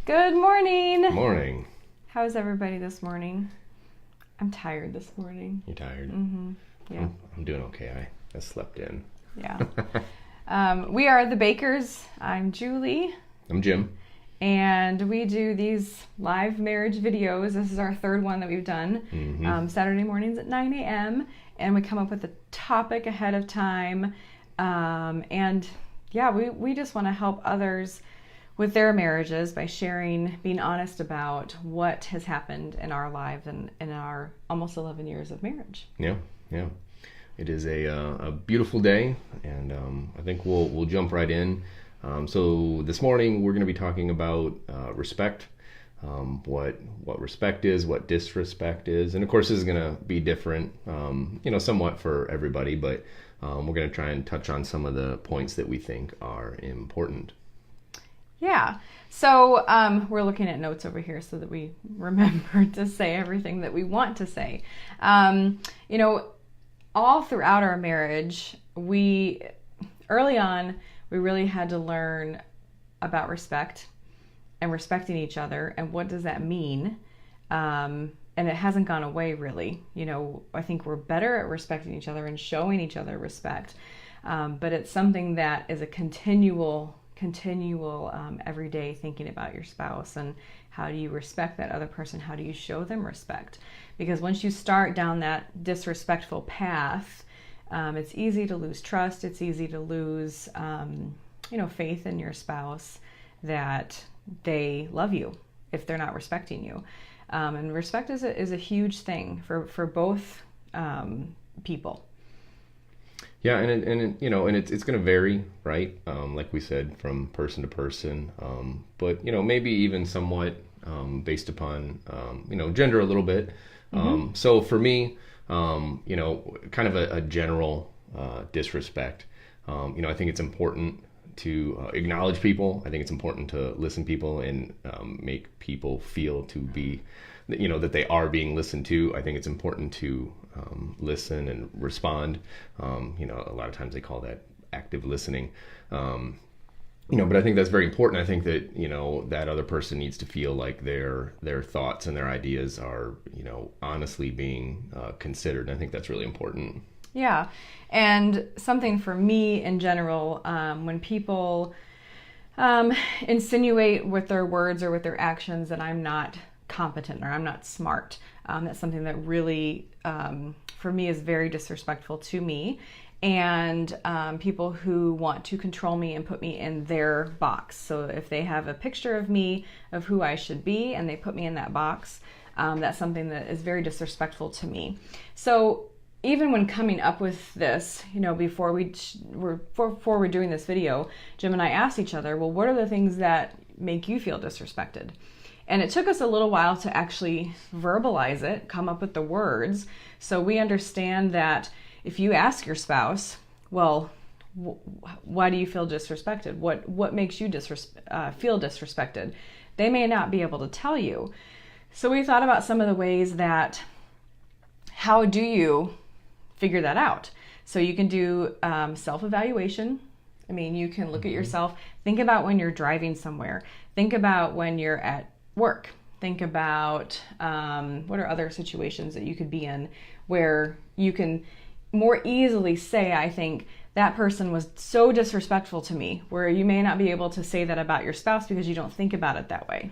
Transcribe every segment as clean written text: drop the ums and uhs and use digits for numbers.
Good morning. Morning. How's everybody this morning? I'm tired this morning. You tired? Mm-hmm. Yeah. I'm doing okay. I slept in. Yeah. We are the Bakers. I'm Julie. I'm Jim. And we do these live marriage videos. This is our third one that we've done. Saturday mornings at 9 a.m. And we come up with a topic ahead of time. We just want to help others with their marriages by sharing, being honest about what has happened in our lives and in our almost 11 years of marriage. Yeah. It is a beautiful day, and I think we'll jump right in. So this morning we're going to be talking about respect, what respect is, what disrespect is, and of course this is going to be different, somewhat for everybody, but we're going to try and touch on some of the points that we think are important. Yeah. So we're looking at notes over here so that we remember to say everything that we want to say. All throughout our marriage, early on, we really had to learn about respect and respecting each other and what does that mean. And it hasn't gone away really. I think we're better at respecting each other and showing each other respect. But it's something that is a continual everyday thinking about your spouse and how do you respect that other person? How do you show them respect? Because once you start down that disrespectful path, it's easy to lose trust. It's easy to lose, faith in your spouse that they love you if they're not respecting you. And respect is a huge thing for both people. Yeah, and it's going to vary, right? Like we said, from person to person, but maybe even somewhat based upon gender a little bit. So for me, kind of a general disrespect. I think it's important to acknowledge people. I think it's important to listen to people and make people feel to be, that they are being listened to. I think it's important to listen and respond. A lot of times they call that active listening. But I think that's very important. I think that, that other person needs to feel like their thoughts and their ideas are, honestly being considered. And I think that's really important. Yeah. And something for me in general, when people insinuate with their words or with their actions that I'm not competent or I'm not smart, that's something that really, for me, is very disrespectful to me. And people who want to control me and put me in their box. So if they have a picture of me, of who I should be, and they put me in that box, that's something that is very disrespectful to me. So even when coming up with this, before we're doing this video, Jim and I asked each other, well, what are the things that make you feel disrespected? And it took us a little while to actually verbalize it, come up with the words. So we understand that if you ask your spouse, well, why do you feel disrespected? What makes you feel disrespected? They may not be able to tell you. So we thought about some of the ways that, how do you figure that out? So you can do self-evaluation. I mean, you can look at yourself. Think about when you're driving somewhere. Think about when you're at work. Think about what are other situations that you could be in where you can more easily say, I think, that person was so disrespectful to me, where you may not be able to say that about your spouse because you don't think about it that way.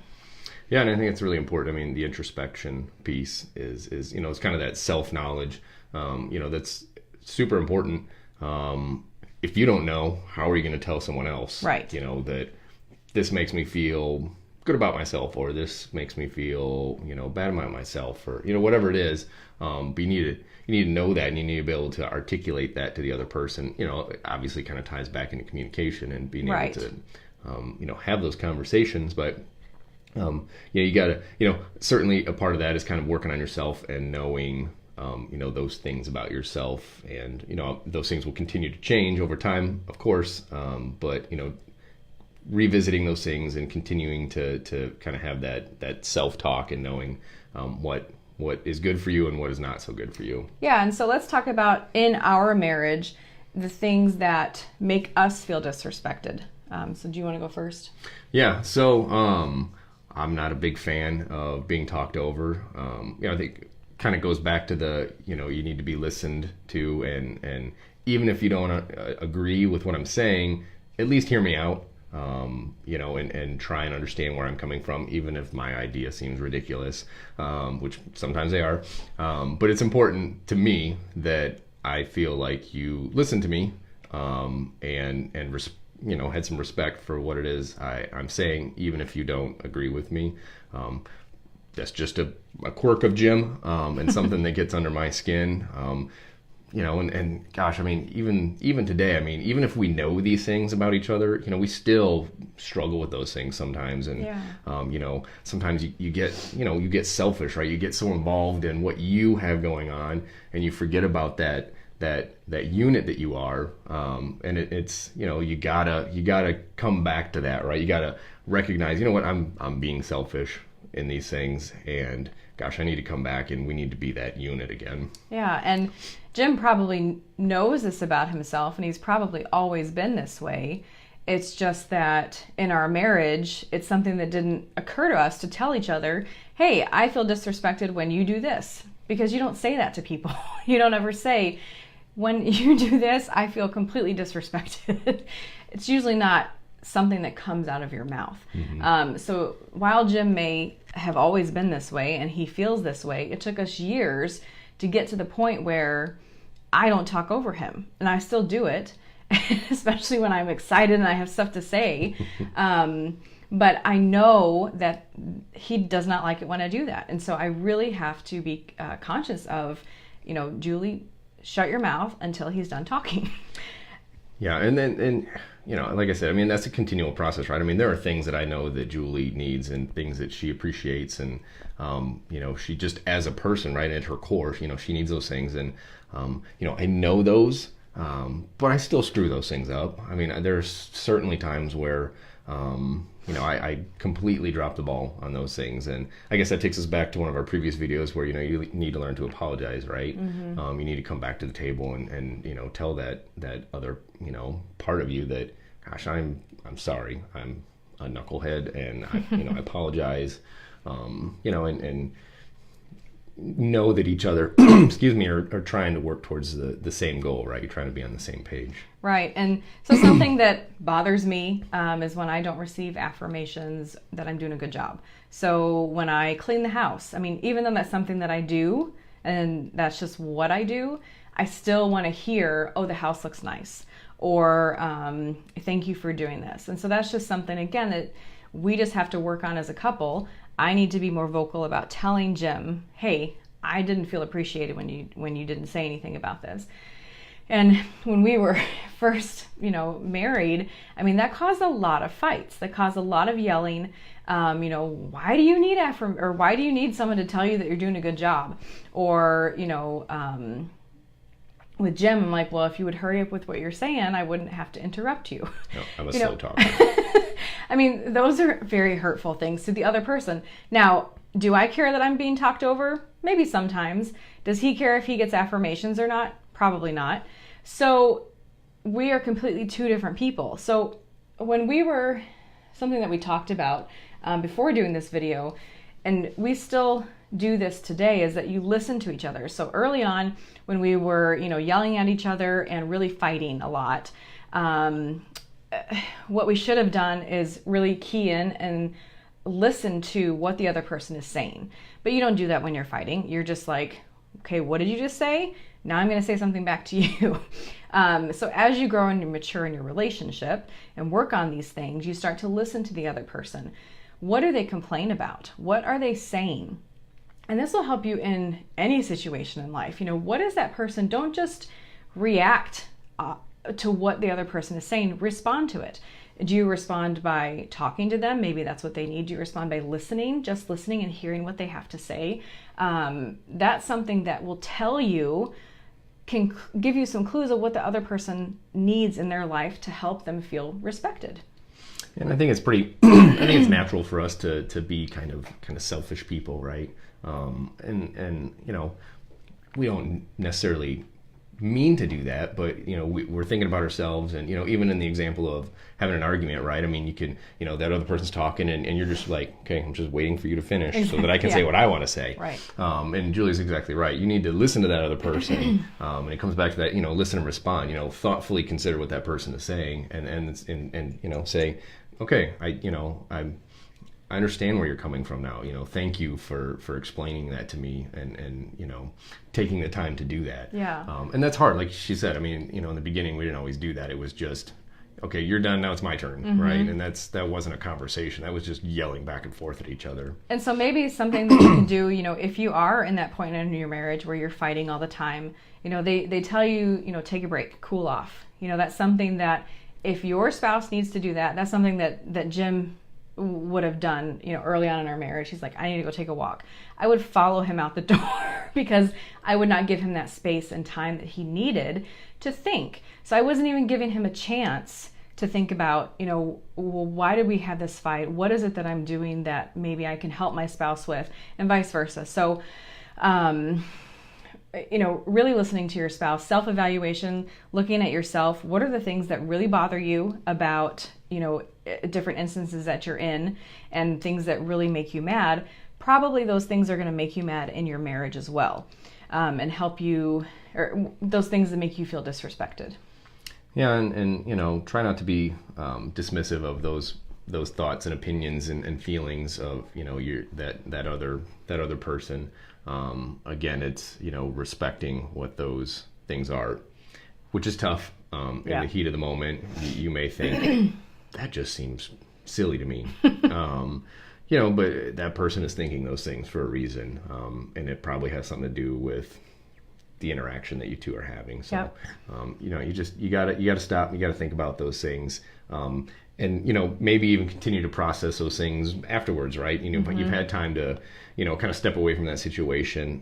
Yeah, and I think it's really important. I mean, the introspection piece is it's kind of that self-knowledge, that's super important. If you don't know, how are you going to tell someone else, right? That this makes me feel good about myself, or this makes me feel, bad about myself, or, whatever it is. But you need to know that, and you need to be able to articulate that to the other person. Obviously kind of ties back into communication and being able to, have those conversations. But, you got to, certainly a part of that is kind of working on yourself and knowing, those things about yourself. And, those things will continue to change over time, of course. But, revisiting those things and continuing to kind of have that self-talk and knowing what is good for you and what is not so good for you. Yeah, and so let's talk about in our marriage the things that make us feel disrespected. So do you want to go first? Yeah, so I'm not a big fan of being talked over. I think kind of goes back to you need to be listened to, and even if you don't agree with what I'm saying, at least hear me out. And try and understand where I'm coming from, even if my idea seems ridiculous, which sometimes they are. But it's important to me that I feel like you listen to me, and had some respect for what it is I'm saying, even if you don't agree with me. That's just a quirk of Jim, and something that gets under my skin. And gosh, I mean, even today, I mean, even if we know these things about each other, we still struggle with those things sometimes. And, sometimes you get selfish, right? You get so involved in what you have going on, and you forget about that unit that you are. And it's, you gotta come back to that, right? You gotta recognize, I'm being selfish in these things, and gosh, I need to come back, and we need to be that unit again. Yeah. And Jim probably knows this about himself, and he's probably always been this way. It's just that in our marriage, it's something that didn't occur to us to tell each other, hey, I feel disrespected when you do this, because you don't say that to people. You don't ever say, when you do this, I feel completely disrespected. It's usually not something that comes out of your mouth. Mm-hmm. So while Jim may have always been this way, and he feels this way, it took us years to get to the point where I don't talk over him, and I still do it, especially when I'm excited and I have stuff to say. But I know that he does not like it when I do that. And so I really have to be conscious of, Julie, shut your mouth until he's done talking. Yeah. And like I said, I mean, that's a continual process, right? I mean, there are things that I know that Julie needs and things that she appreciates. And, she just, as a person, right, at her core, she needs those things. And, I know those, but I still screw those things up. I mean, there's certainly times where, I completely drop the ball on those things. And I guess that takes us back to one of our previous videos where, you need to learn to apologize, right? Mm-hmm. You need to come back to the table and tell that other, part of you that, gosh, I'm sorry. I'm a knucklehead, and I apologize, and know that each other, excuse me, are trying to work towards the same goal, right? You're trying to be on the same page. Right. And so something that bothers me is when I don't receive affirmations that I'm doing a good job. So when I clean the house, I mean, even though that's something that I do, and that's just what I do, I still want to hear, oh, the house looks nice, or thank you for doing this. And so that's just something, again, that we just have to work on as a couple. I need to be more vocal about telling Jim, hey, I didn't feel appreciated when you didn't say anything about this. And when we were first, married, I mean, that caused a lot of fights. That caused a lot of yelling. Why do you need or why do you need someone to tell you that you're doing a good job? Or, with Jim, I'm like, well, if you would hurry up with what you're saying, I wouldn't have to interrupt you. No, I'm a slow talker. I mean, those are very hurtful things to the other person. Now, do I care that I'm being talked over? Maybe sometimes. Does he care if he gets affirmations or not? Probably not. So we are completely two different people. So when something that we talked about before doing this video, and we still do this today, is that you listen to each other. So early on, when we were, yelling at each other and really fighting a lot, what we should have done is really key in and listen to what the other person is saying. But you don't do that when you're fighting. You're just like, okay, what did you just say? Now I'm going to say something back to you. So as you grow and you mature in your relationship and work on these things, you start to listen to the other person. What do they complain about? What are they saying? And this will help you in any situation in life. What is that person? Don't just react to what the other person is saying. Respond to it. Do you respond by talking to them? Maybe that's what they need. Do you respond by listening, just listening and hearing what they have to say? That's something that will can give you some clues of what the other person needs in their life to help them feel respected. And I think it's I think it's natural for us to be kind of selfish people, right? And we don't necessarily mean to do that, but we're thinking about ourselves, and even in the example of having an argument, right? I mean, you can, that other person's talking, and you're just like, okay, I'm just waiting for you to finish so that I can say what I want to say. Right. And Julie's exactly right. You need to listen to that other person, and it comes back to that, listen and respond. Thoughtfully consider what that person is saying, and say, okay, I understand where you're coming from now. Thank you for explaining that to me, and taking the time to do that. Yeah. And that's hard, like she said. I mean, in the beginning we didn't always do that. It was just, okay, you're done, now it's my turn, right? And that wasn't a conversation. That was just yelling back and forth at each other. And so maybe something that you can do, if you are in that point in your marriage where you're fighting all the time, they tell you, take a break, cool off. That's something that if your spouse needs to do that, that's something that Jim would have done, early on in our marriage. He's like, I need to go take a walk. I would follow him out the door because I would not give him that space and time that he needed to think. So I wasn't even giving him a chance to think about, well, why did we have this fight? What is it that I'm doing that maybe I can help my spouse with, and vice versa. So, really listening to your spouse, self-evaluation, looking at yourself. What are the things that really bother you about, different instances that you're in, and things that really make you mad? Probably those things are going to make you mad in your marriage as well, and help you, or those things that make you feel disrespected. Yeah, and try not to be dismissive of those thoughts and opinions and feelings of that other person. Again, it's respecting what those things are, which is tough. In the heat of the moment, you may think that just seems silly to me, but that person is thinking those things for a reason, and it probably has something to do with the interaction that you two are having. So, you gotta stop. You gotta think about those things. And maybe even continue to process those things afterwards, right? But you've had time to kind of step away from that situation,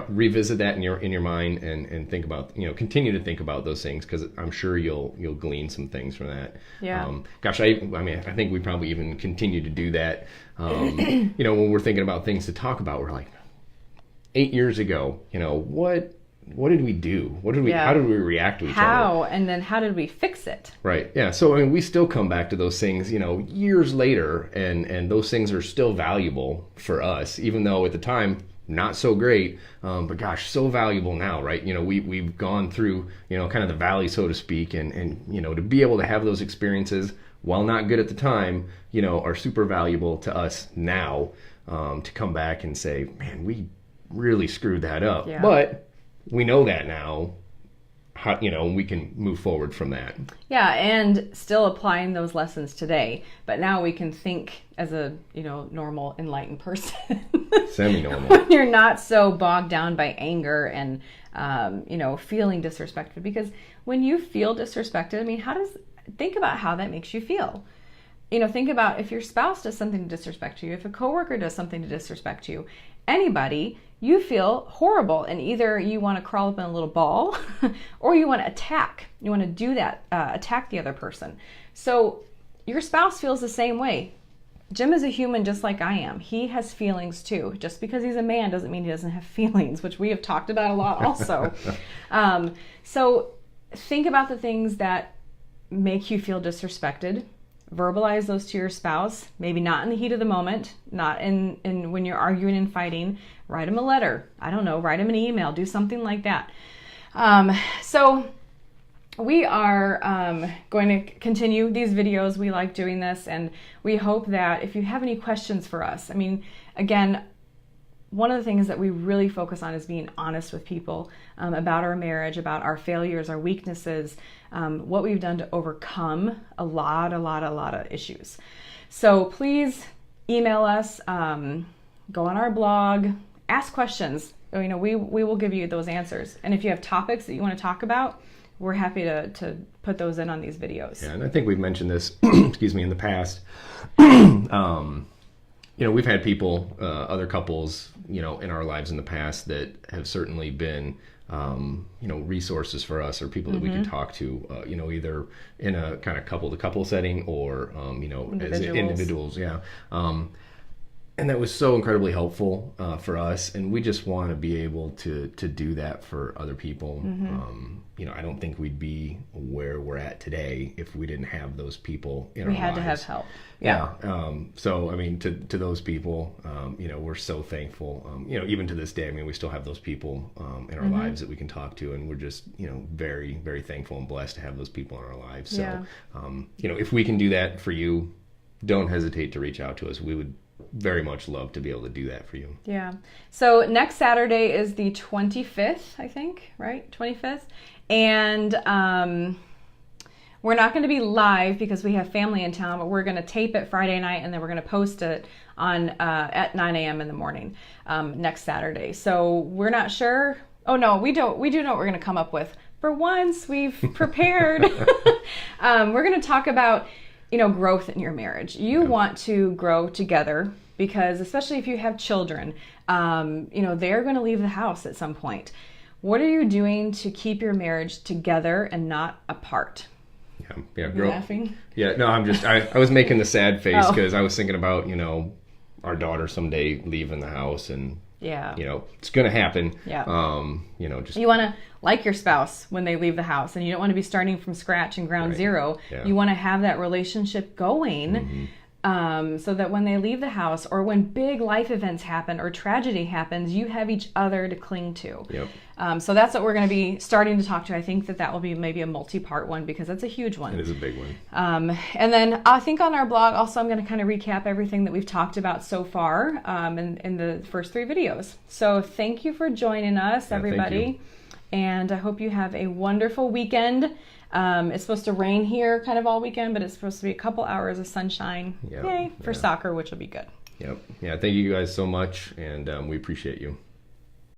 revisit that in your mind, and think about, continue to think about those things, because I'm sure you'll glean some things from that. Yeah. I think we probably even continue to do that. When we're thinking about things to talk about, we're like, 8 years ago, what did we do? How did we react to each other? How? And then how did we fix it? Right. Yeah. So, we still come back to those things, years later, and those things are still valuable for us, even though at the time, not so great, but gosh, so valuable now, right? We've gone through, kind of the valley, so to speak, and to be able to have those experiences, while not good at the time, are super valuable to us now, to come back and say, man, we really screwed that up. Yeah. But we know that now, we can move forward from that. Yeah, and still applying those lessons today. But now we can think as a, normal, enlightened person. Semi-normal. When you're not so bogged down by anger and, feeling disrespected. Because when you feel disrespected, think about how that makes you feel. Think about if your spouse does something to disrespect you, if a coworker does something to disrespect you, anybody, you feel horrible, and either you want to crawl up in a little ball or you want to attack. You want to do that, attack the other person. So your spouse feels the same way. Jim is a human just like I am. He has feelings too. Just because he's a man doesn't mean he doesn't have feelings, which we have talked about a lot also. So think about the things that make you feel disrespected. Verbalize those to your spouse, maybe not in the heat of the moment, not in when you're arguing and fighting. Write them a letter. I don't know, write them an email, do something like that. So we are going to continue these videos. We like doing this, and we hope that if you have any questions for us, again, one of the things that we really focus on is being honest with people about our marriage, about our failures, our weaknesses, what we've done to overcome a lot of issues. So please email us, go on our blog, ask questions. We will give you those answers. And if you have topics that you want to talk about, we're happy to put those in on these videos. Yeah, and I think we've mentioned this, excuse me, in the past. We've had people, other couples, in our lives in the past that have certainly been, resources for us, or people that we can talk to, either in a kind of couple-to-couple setting or, as individuals. Yeah. And and that was so incredibly helpful for us, and we just want to be able to do that for other people. You know, I don't think we'd be where we're at today if we didn't have those people in our lives. We had to have help. Yeah. So, I mean, to those people, you know, we're so thankful. You know, even to this day, I mean, we still have those people in our lives that we can talk to, and we're just, you know, very, very thankful and blessed to have those people in our lives. So, you know, if we can do that for you, don't hesitate to reach out to us. We would very much love to be able to do that for you. Yeah. So next Saturday is the 25th, I think, right? 25th. And we're not going to be live because we have family in town, but we're going to tape it Friday night, and then we're going to post it on at 9 a.m. in the morning next Saturday. So we're not sure. Oh, no, we do know what we're going to come up with. For once, we've prepared. We're going to talk about, you know, growth in your marriage. You want to grow together because, especially if you have children, you know, they're going to leave the house at some point. What are you doing to keep your marriage together and not apart? Yeah. You're laughing? Yeah, no, I was making the sad face because I was thinking about, you know, our daughter someday leaving the house, and you know, it's going to happen. Yeah. You know, just you want to like your spouse when they leave the house, and you don't want to be starting from scratch and ground zero. Yeah. You want to have that relationship going so that when they leave the house, or when big life events happen or tragedy happens, you have each other to cling to. Yep. So that's what we're going to be starting to talk to. I think that will be maybe a multi-part one because that's a huge one. It is a big one. And then I think on our blog also I'm going to kind of recap everything that we've talked about so far in the first 3 videos. So thank you for joining us, everybody. And I hope you have a wonderful weekend. It's supposed to rain here kind of all weekend, but it's supposed to be a couple hours of sunshine. Yay, for soccer, which will be good. Yep. Yeah, thank you guys so much, and we appreciate you.